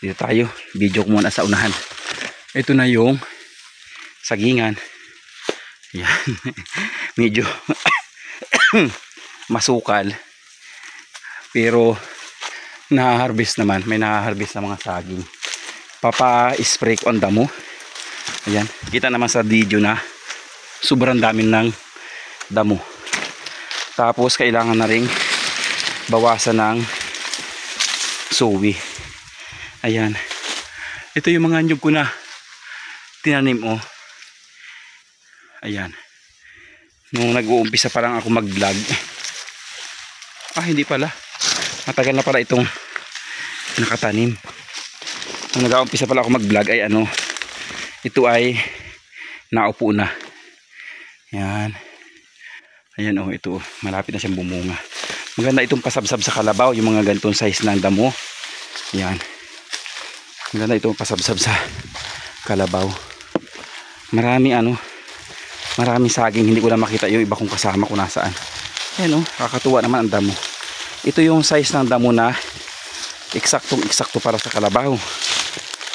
Dito tayo. Video ko muna sa unahan. Ito na yung sagingan. Yan. Medyo masukal. Pero na-harvest naman. May na-harvest na mga saging. Papa-spray ko ang damo. Ayan. Kita naman sa video na sobrang dami ng damo. Tapos kailangan na ring bawasan ng suwi. Ayan. Ito yung mga nyug ko na tinanim, oh. Ayan. Nung nag-uumpisa pa lang ako mag-vlog. Hindi pala. Matagal na pala itong nakatanim. Nung nag-uumpisa pala ako mag-vlog ay ito ay naupo na. Ayan. Ayan, oh, ito. Malapit na siyang bumunga. Maganda itong pasabsab sa kalabaw. Yung mga ganitong size ng damo. Ayan. Maganda itong pasabsab sa kalabaw. Marami saging. Hindi ko na makita yung iba kong kasama kung nasaan. Ayan, oh. Kakatuwa naman ang damo. Ito yung size ng damo na eksaktong-eksakto para sa kalabaw.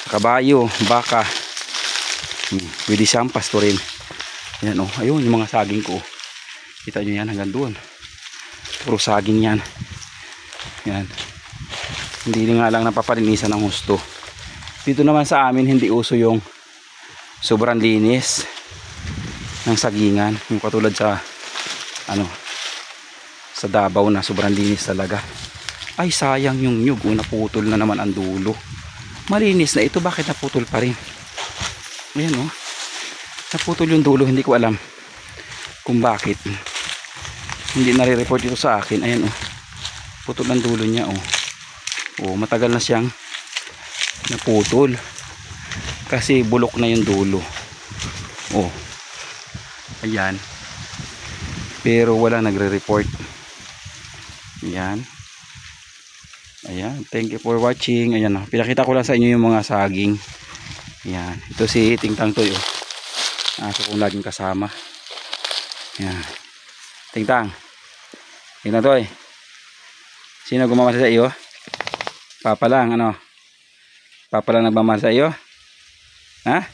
Sa kabayo, baka. Pwede siyang pastorin. Ayan, oh. Ayun, yung mga saging ko. Kita nyo yan hanggang doon. Puro saging yan. Yan. Hindi nga lang napapalinisan ng husto. Dito naman sa amin hindi uso yung sobrang linis ng sagingan. Yung katulad sa sa Davao na sobrang linis talaga. Ay sayang yung nyug. Naputol na naman ang dulo. Malinis na ito. Bakit naputol pa rin? Ayan, oh. Naputol yung dulo. Hindi ko alam kung bakit. Hindi nare-report ito sa akin. Ayan, oh. Putol ang dulo niya, oh. Oh, matagal na siyang naputol. Kasi bulok na yung dulo. Oh. Ayan. Pero wala nagre-report. Ayan. Ayan. Thank you for watching. Ayan, oh. Pinakita ko lang sa inyo yung mga saging. Ayan. Ito si Tingtang Toy, oh. Aso kong laging kasama. Ayan. Tingtang. Tingtang Toy. Sino gumamasa sa iyo? Papa lang, Papa lang nagmamasa sa iyo? Ha?